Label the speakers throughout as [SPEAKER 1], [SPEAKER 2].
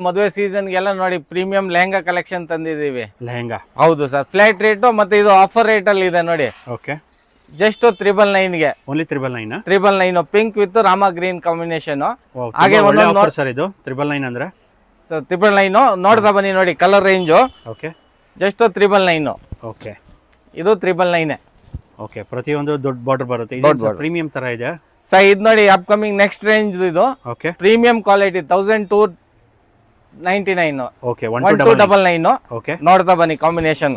[SPEAKER 1] ಮದುವೆ ಸೀಸನ್ಗೆಲ್ಲ ನೋಡಿ premium lehenga collection ತಂದಿದ್ದೀವಿ.
[SPEAKER 2] Lehenga
[SPEAKER 1] ಹೌದು ಸರ್, ಫ್ಲಾಟ್ ರೇಟು ಮತ್ತೆ ಇದು ಆಫರ್ ರೇಟ್ ಅಲ್ಲಿ ಇದೆ ನೋಡಿ.
[SPEAKER 2] ಓಕೆ,
[SPEAKER 1] ಜಸ್ಟ್ 999ಗೆ.
[SPEAKER 2] Only 999.
[SPEAKER 1] 999 pink with Rama green combination.
[SPEAKER 2] ಹಾಗೆ ಒಂದೊಂದು ಸರ್ ಇದು 999 ಅಂದ್ರೆ
[SPEAKER 1] ಸರ್ 999 ನೋಡ್ತಾ ಬನ್ನಿ ನೋಡಿ colour range.
[SPEAKER 2] Okay,
[SPEAKER 1] just 999.
[SPEAKER 2] Okay,
[SPEAKER 1] ಇದು 999.
[SPEAKER 2] ಓಕೆ, ಪ್ರತಿಯೊಂದು ದೊಡ್ಡ ಬಾರ್ಡರ್ ಬರುತ್ತೆ. ಇದು ಪ್ರೀಮಿಯಂ ತರ ಇದೆ
[SPEAKER 1] ಸರ್. ಇದು ನೋಡಿ ಅಪ್ಕಮಿಂಗ್ ನೆಕ್ಸ್ಟ್ ರೇಂಜ್ ಇದು.
[SPEAKER 2] Okay,
[SPEAKER 1] premium quality 1299.
[SPEAKER 2] Okay,
[SPEAKER 1] 1299.
[SPEAKER 2] Okay,
[SPEAKER 1] ನೋಡ್ತಾ ಬನ್ನಿ ಕಾಂಬಿನೇಷನ್.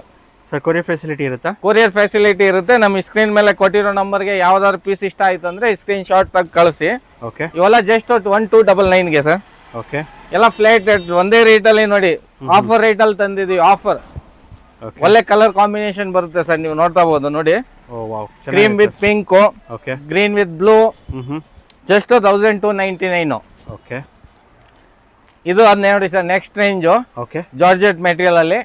[SPEAKER 2] ಸರ್ ಕೊರಿಯರ್ ಫೆಸಿಲಿಟಿ ಇರುತ್ತಾ?
[SPEAKER 1] ಕೊರಿಯರ್ ಫೆಸಿಲಿಟಿ ಇರುತ್ತೆ. ನಮ್ಮ ಸ್ಕ್ರೀನ್ ಮೇಲೆ ಕೊಟ್ಟಿರೋ ನಂಬರ್ಗೆ ಯಾವ್ದಾದ್ರು ಪೀಸ್ ಇಷ್ಟ ಆಯ್ತು ಅಂದ್ರೆ ಸ್ಕ್ರೀನ್ ಶಾಟ್ ತೆಗೆದು ಕಳಿಸಿ.
[SPEAKER 2] ಓಕೆ,
[SPEAKER 1] ಇವೆಲ್ಲ ಜಸ್ಟ್ 1299ಗೆ ಸರ್.
[SPEAKER 2] ಓಕೆ,
[SPEAKER 1] ಎಲ್ಲ ಫ್ಲಾಟ್ ರೇಟ್ ಒಂದೇ ರೇಟ್ ಅಲ್ಲಿ ನೋಡಿ. ಆಫರ್ ರೇಟ್ ಅಲ್ಲಿ ತಂದಿದೀವಿ. ಆಫರ್ ಒಳ್ಳೆ ಕಲರ್ ಕಾಂಬಿನೇಷನ್ ಬರುತ್ತೆ ಸರ್, ನೀವು ನೋಡ್ತಾ ಬಹುದು ನೋಡಿ.
[SPEAKER 2] Oh wow,
[SPEAKER 1] cream with pink,
[SPEAKER 2] okay,
[SPEAKER 1] green with blue. Just 1299.
[SPEAKER 2] Okay,
[SPEAKER 1] ಇದು ಅದ್ ನೋಡಿ sir next range.
[SPEAKER 2] Okay,
[SPEAKER 1] georgette material ಅಲ್ಲಿ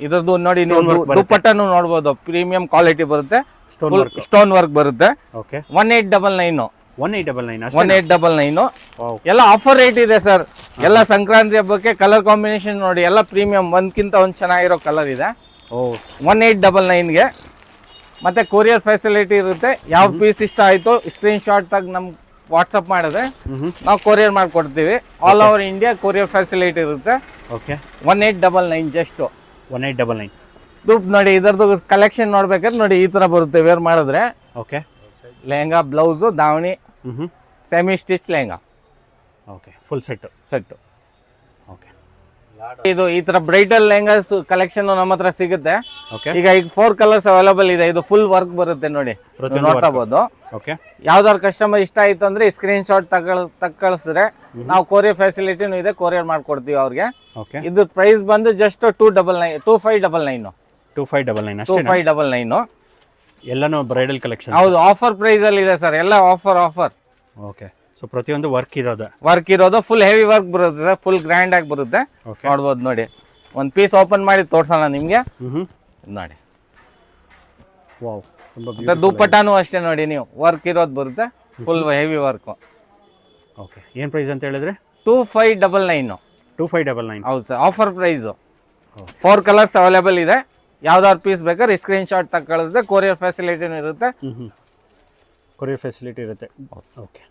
[SPEAKER 1] ಇದ್ರದ್ದು ನೋಡಿ ನೀವು ದುಪ್ಪಟ್ಟನು ನೋಡಬಹುದು. ಪ್ರೀಮಿಯಂ ಕ್ವಾಲಿಟಿ ಬರುತ್ತೆ, ಸ್ಟೋನ್ ವರ್ಕ್ ಬರುತ್ತೆ.
[SPEAKER 2] ಓಕೆ,
[SPEAKER 1] 1899.
[SPEAKER 2] 1899.
[SPEAKER 1] ಎಲ್ಲ ಆಫರ್ ರೇಟ್ ಇದೆ ಸರ್. ಎಲ್ಲ ಸಂಕ್ರಾಂತಿ ಹಬ್ಬಕ್ಕೆ ಕಲರ್ ಕಾಂಬಿನೇಷನ್ ನೋಡಿ, ಎಲ್ಲ ಪ್ರೀಮಿಯಂ ಒಂದ್ಕಿಂತ ಒಂದ್ ಚೆನ್ನಾಗಿರೋ ಕಲರ್ ಇದೆ. 1899ಗೆ. ಮತ್ತೆ ಕೊರಿಯರ್ ಫೆಸಿಲಿಟಿ ಇರುತ್ತೆ. ಯಾವ ಪೀಸ್ ಇಷ್ಟ ಆಯ್ತು ಸ್ಕ್ರೀನ್ ಶಾಟ್ ತೆಗೆದು ನಮ್ಗೆ ವಾಟ್ಸಪ್ ಮಾಡಿದ್ರೆ ನಾವು ಕೊರಿಯರ್ ಮಾಡ್ಕೊಡ್ತೀವಿ. All over India courier facility ಇರುತ್ತೆ.
[SPEAKER 2] Okay,
[SPEAKER 1] 1899 just
[SPEAKER 2] 1899.
[SPEAKER 1] ದುಡ್ಡು ನೋಡಿ. ಇದರದ್ದು ಕಲೆಕ್ಷನ್ ನೋಡ್ಬೇಕಾದ್ರೆ ನೋಡಿ ಈ ತರ ಬರುತ್ತೆ ವೇರ್ ಮಾಡಿದ್ರೆ.
[SPEAKER 2] Okay,
[SPEAKER 1] lehenga, blouse, davani, semi stitch lehenga.
[SPEAKER 2] Okay, full set. Okay,
[SPEAKER 1] ಇದು ಈ ತರ ಬ್ರೈಡಲ್ ಲೆಹಂಗಾಸ್ ಕಲೆಕ್ಷನ್ ನಮ್ಮ ಹತ್ರ ಸಿಗುತ್ತೆ.
[SPEAKER 2] ಓಕೆ,
[SPEAKER 1] ಈಗ 4 ಕಲರ್ಸ್ ಅವೈಲೇಬಲ್ ಇದೆ. ಇದು ಫುಲ್ ವರ್ಕ್ ಬರುತ್ತೆ ನೋಡಿ, ನೋಡ್ತಾ ಬಹುದು.
[SPEAKER 2] ಓಕೆ,
[SPEAKER 1] ಯಾವ್ದಾದ್ರು ಕಸ್ಟಮರ್ ಇಷ್ಟ ಆಯ್ತು ಅಂದ್ರೆ ಸ್ಕ್ರೀನ್ ಶಾಟ್ ಕಳಿಸಿದ್ರೆ ನಾವು ಕೊರಿಯರ್ ಫೆಸಿಲಿಟಿನೂ ಇದೆ, ಕೊರಿಯರ್ ಮಾಡ್ಕೊಡ್ತೀವಿ ಅವ್ರಿಗೆ.
[SPEAKER 2] ಓಕೆ,
[SPEAKER 1] ಇದು ಪ್ರೈಸ್ ಬಂದು ಜಸ್ಟ್ 2599. 2599.
[SPEAKER 2] ಎಲ್ಲಾನು ಬ್ರೈಡಲ್ ಕಲೆಕ್ಷನ್.
[SPEAKER 1] ಹೌದು, ಆಫರ್ ಪ್ರೈಸ್ ಅಲ್ಲಿ ಇದೆ ಸರ್. ಎಲ್ಲ ಆಫರ್.
[SPEAKER 2] ಓಕೆ, ಸೊ ಪ್ರತಿಯೊಂದು ವರ್ಕ್
[SPEAKER 1] ಇರೋದು ಫುಲ್ ಹೆವಿ ವರ್ಕ್ ಬರುತ್ತೆ ಸರ್. ಫುಲ್ ಗ್ರ್ಯಾಂಡ್ ಆಗಿ ಬರುತ್ತೆ. ನೋಡ್ಬೋದು ನೋಡಿ. ಒಂದ್ ಪೀಸ್ ಓಪನ್ ಮಾಡಿ ತೋರ್ಸೋಣ ನಿಮ್ಗೆ ನೋಡಿ.
[SPEAKER 2] ವಾವ್,
[SPEAKER 1] ತುಂಬಾ ದುಪ್ಪಟ್ಟಾನು ಅಷ್ಟೇ ನೋಡಿ, ನೀವು ವರ್ಕ್ ಇರೋದು ಬರುತ್ತೆ. Full heavy work.
[SPEAKER 2] ಓಕೆ, ಏನ್ ಪ್ರೈಸ್ ಅಂತ ಹೇಳಿದ್ರೆ?
[SPEAKER 1] 2599.
[SPEAKER 2] 2599.
[SPEAKER 1] ಹೌದು sir, offer price. 4 colours available ಇದೆ. ಯಾವ್ದಾದ್ರು ಪೀಸ್ ಬೇಕಾದ್ರೆ ಸ್ಕ್ರೀನ್ ಶಾಟ್ ಕಳಿಸಿದ್ರೆ ಕೊರಿಯರ್ ಫೆಸಿಲಿಟಿನೂ ಇರುತ್ತೆ.
[SPEAKER 2] ಕೊರಿಯರ್ ಫೆಸಿಲಿಟಿ ಇರುತ್ತೆ. ಓಕೆ.